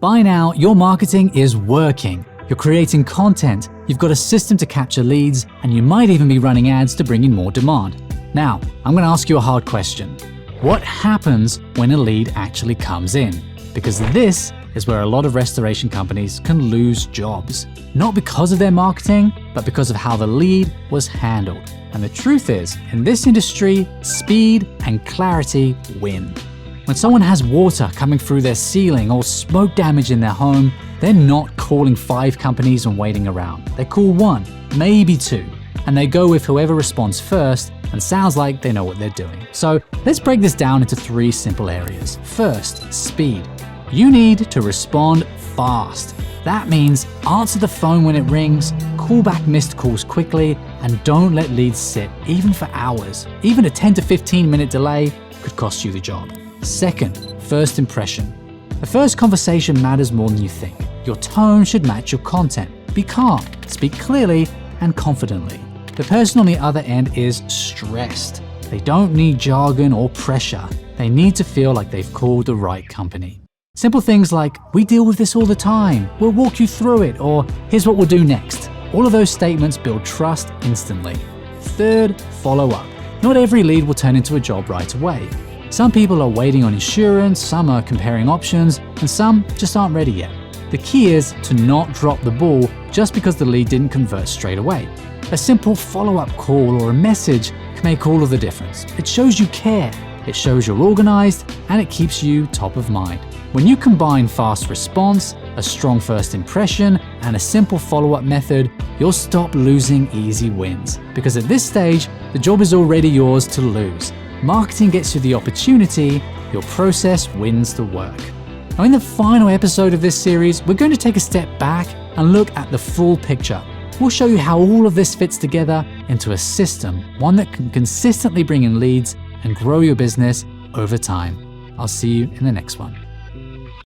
By now, your marketing is working. You're creating content, you've got a system to capture leads, and you might even be running ads to bring in more demand. Now, I'm going to ask you a hard question. What happens when a lead actually comes in? Because this is where a lot of restoration companies can lose jobs. Not because of their marketing, but because of how the lead was handled. And the truth is, in this industry, speed and clarity win. When someone has water coming through their ceiling or smoke damage in their home, they're not calling 5 companies and waiting around. They call 1, maybe 2, and they go with whoever responds first and sounds like they know what they're doing. So let's break this down into 3 simple areas. First, speed. You need to respond fast. That means answer the phone when it rings, call back missed calls quickly, and don't let leads sit even for hours. Even a 10 to 15 minute delay could cost you the job. Second, first impression. The first conversation matters more than you think. Your tone should match your content. Be calm, speak clearly and confidently. The person on the other end is stressed. They don't need jargon or pressure. They need to feel like they've called the right company. Simple things like, "We deal with this all the time, we'll walk you through it," or "Here's what we'll do next." All of those statements build trust instantly. Third, follow up. Not every lead will turn into a job right away. Some people are waiting on insurance, some are comparing options, and some just aren't ready yet. The key is to not drop the ball just because the lead didn't convert straight away. A simple follow-up call or a message can make all of the difference. It shows you care, it shows you're organized, and it keeps you top of mind. When you combine fast response, a strong first impression, and a simple follow-up method, you'll stop losing easy wins. Because at this stage, the job is already yours to lose. Marketing gets you the opportunity, your process wins the work. Now, in the final episode of this series, we're going to take a step back and look at the full picture. We'll show you how all of this fits together into a system, one that can consistently bring in leads and grow your business over time. I'll see you in the next one.